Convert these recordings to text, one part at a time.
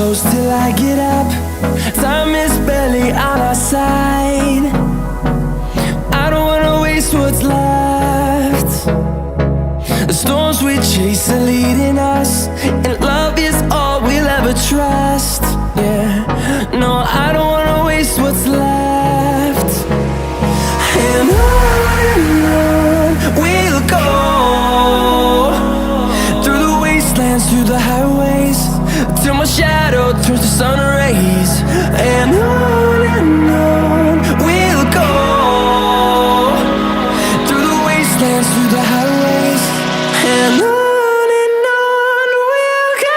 close till I get up. Time is barely on our side. I don't wanna waste what's left. The storms we chase are leading us, and love is all we'll ever trust. Yeah, no, I don't wanna waste what's left. And on we'll go, through the wastelands, through the highways, till my shadow turns to sun rays. And on we'll go, through the wastelands, through the highways, and on we'll go.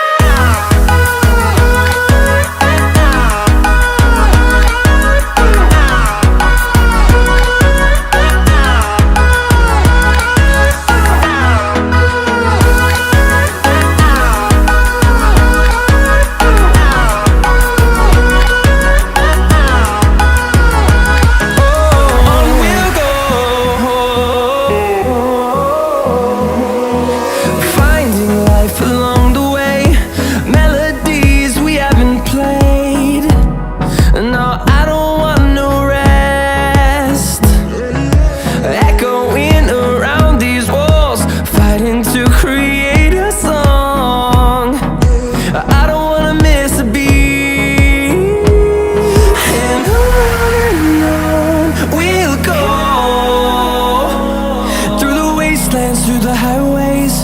Through the highways,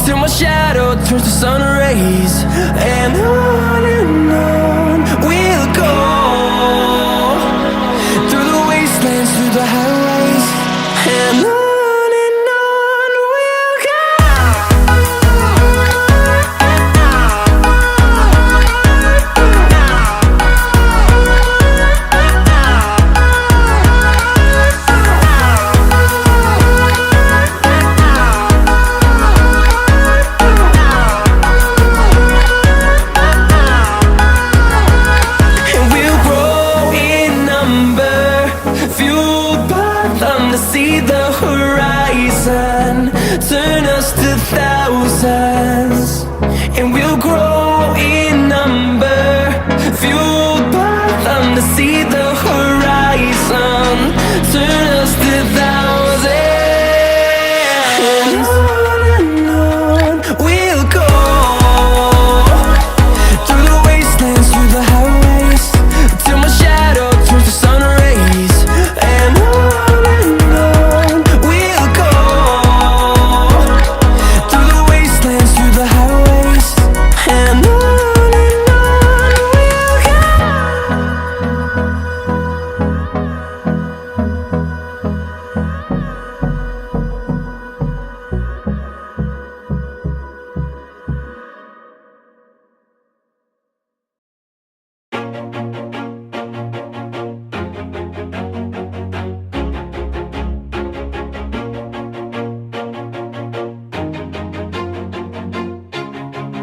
till my shadow turns to sun rays. And on we'll go, through the wastelands, through the highways, and on we'll go. See the horizon turn us to thousands, and we'll grow in number, fueled by them to see the horizon turn us to thousands. And on we'll go, through the wastelands, through the highways, till my shadow turns to sun rays. And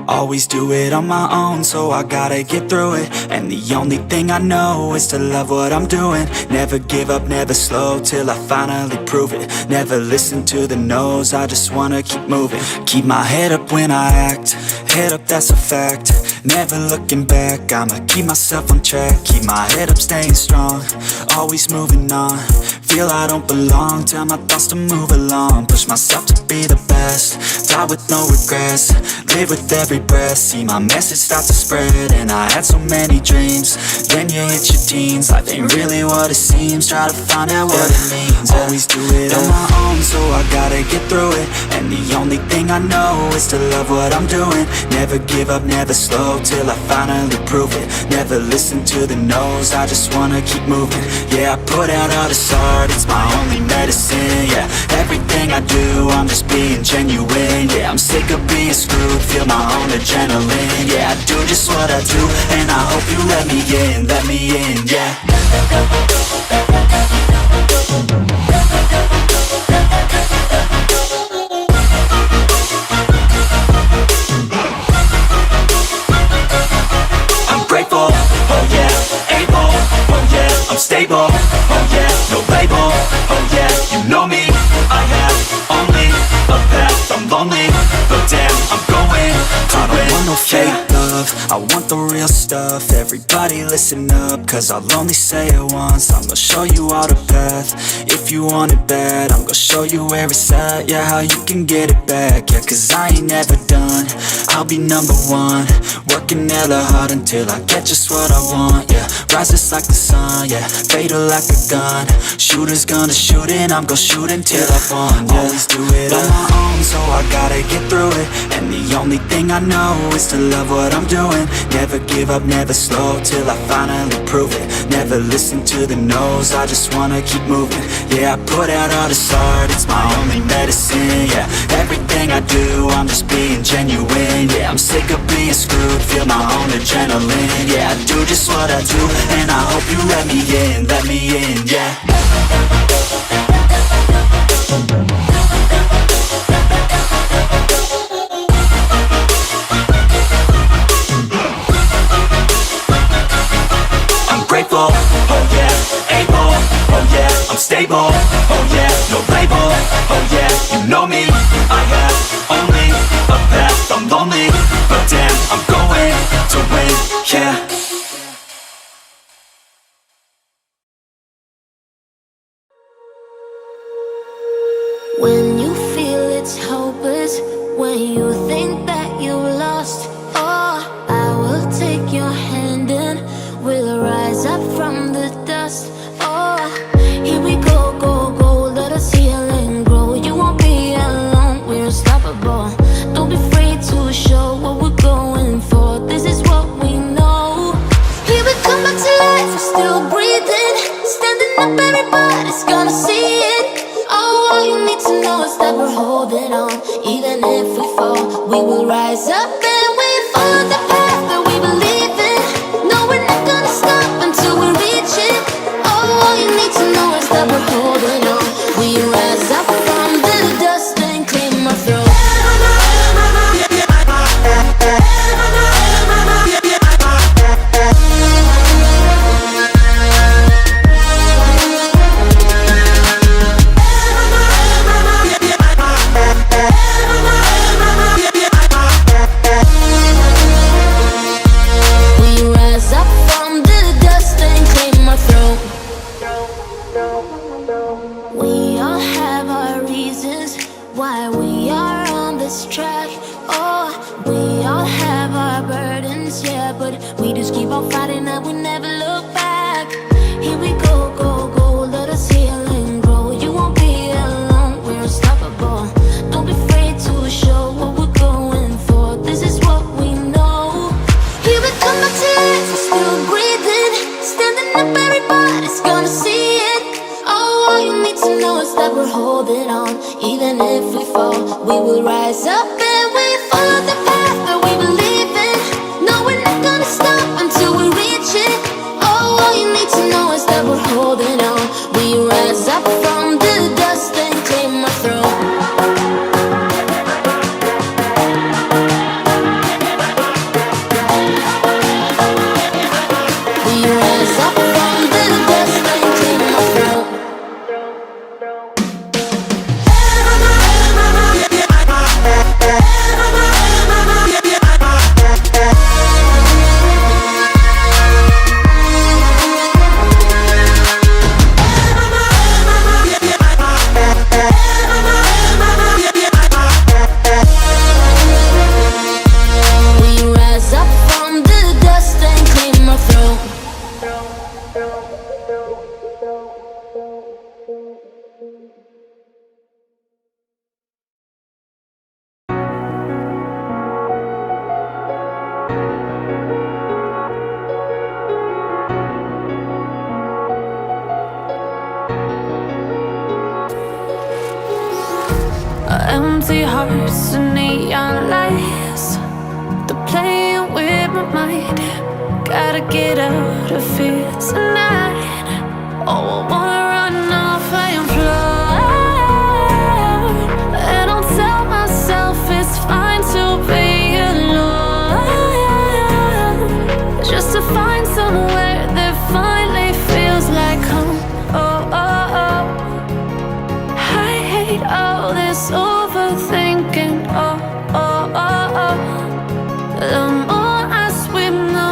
always do it on my own, so I gotta get through it. And the only thing I know is to love what I'm doing. Never give up, never slow, till I finally prove it. Never listen to the no's, I just wanna keep moving. Keep my head up when I act, head up, that's a fact. Never looking back, I'ma keep myself on track. Keep my head up, staying strong, always moving on. Feel I don't belong, tell my thoughts to move along. Push myself to be the best, die with no regrets. Live with every breath, see my message start to spread. And I had so many dreams, then you hit your teens. Life ain't really what it seems, try to find out what it means. Always do it on my own, so I gotta get through it. And the only thing I know is to love what I'm doing. Never give up, never slow, till I finally prove it. Never listen to the no's, I just wanna keep moving. Yeah, I put out all this art, it's my only medicine. Yeah, everything I do, I'm just being genuine. Yeah, I'm sick of being screwed, feel my own adrenaline. Yeah, I do just what I do, and I hope you let me in, yeah. I'm grateful, oh yeah, able, oh yeah, I'm stable, oh yeah, no label, oh yeah, you know me, I have only a path, I'm lonely, but damn, I'm going to win. I don't want no fake love, I want the real stuff. Everybody listen up, cause I'll only say it once. I'm gonna show you all the path. If you want it bad, I'm gonna show you where it's at. Yeah, how you can get it back. Yeah, cause I ain't never done. I'll be number one, working hella hard until I get just what I want. Yeah, rises like the sun, yeah, fatal like a gun. Shooters gonna shoot and I'm gonna shoot until I won. Yeah, always do it on my own, so I gotta get through it. And the only thing I know is to love what I'm doing. Never give up, never slow, till I finally prove it. Never listen to the no's, I just wanna keep moving. Yeah, I put out all this art, it's my only medicine. Yeah, everything I do, I'm just being genuine. Yeah, I'm sick of being screwed, feel my own adrenaline. Yeah, I do just what I do, and I hope you let me in, yeah. Grateful, oh yeah, able, oh yeah, I'm stable, oh yeah, no label, oh yeah, you know me, I have only a path, I'm lonely, but damn, I'm going to win, yeah. When you feel it's hopeless, when you think that you lost, oh, I will take your hand and we'll rise up from the dust. Oh, here we go, go, go, let us heal and grow. You won't be alone, we're unstoppable. Don't be afraid to show what we're going for. This is what we know. Here we come back to life, we're still breathing. Standing up, everybody's gonna see it. Oh, all you need to know is that we're holding on. Even if we fall, we will rise up and we follow the path that we believe in. No, we're not gonna stop until we reach it. Oh, all you need to know is that we're holding on. We rise up from the dust and clean my throat. We all have our reasons why we are on this track. Oh, we all have our burdens, yeah, but we just keep on fighting and we never look back. Here we go, go, go, let us heal and grow. You won't be alone, we're unstoppable. Don't be afraid to show what we're going for. This is what we know. Here we come back to life, we're still breathing. Standing up, everybody's gonna see it. Oh, all you need to know is that we're holding on. Even if we fall, we will rise up and we follow the path that we believe in. No, we're not gonna stop until we reach it. Oh, all you need to know is that we're holding on. We rise up from the dust and clear my throat. We rise up from the dust and clear my throat. Empty hearts and neon lights, they're playing with my mind. Gotta get out of here tonight. Oh, I wanna run off and fly. And I'll tell myself it's fine to be alone, just to find somewhere that finally feels like home. Oh, oh, oh. I hate all this overthinking. Oh, oh, oh, oh. The more I swim, the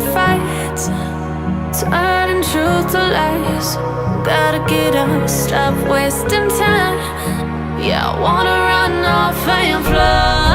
and fights, turning truth to lies. Gotta get up, stop wasting time. Yeah, I wanna run off and fly.